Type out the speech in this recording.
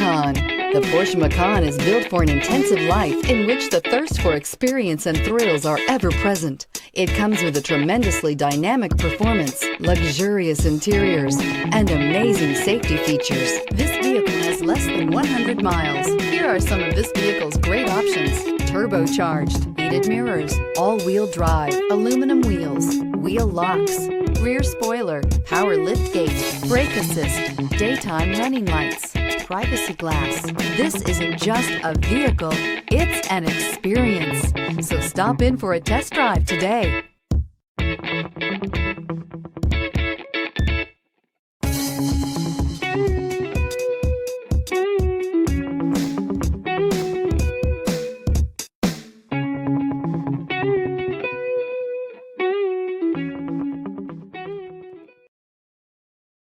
Macan. The Porsche Macan is built for an intensive life in which the thirst for experience and thrills are ever present. It comes with a tremendously dynamic performance, luxurious interiors, and amazing safety features. This vehicle has less than 100 miles. Here are some of this vehicle's great options: turbocharged, heated mirrors, all-wheel drive, aluminum wheels, wheel locks, rear spoiler, power liftgate, brake assist, daytime running lights, privacy glass. This isn't just a vehicle, it's an experience. So stop in for a test drive today.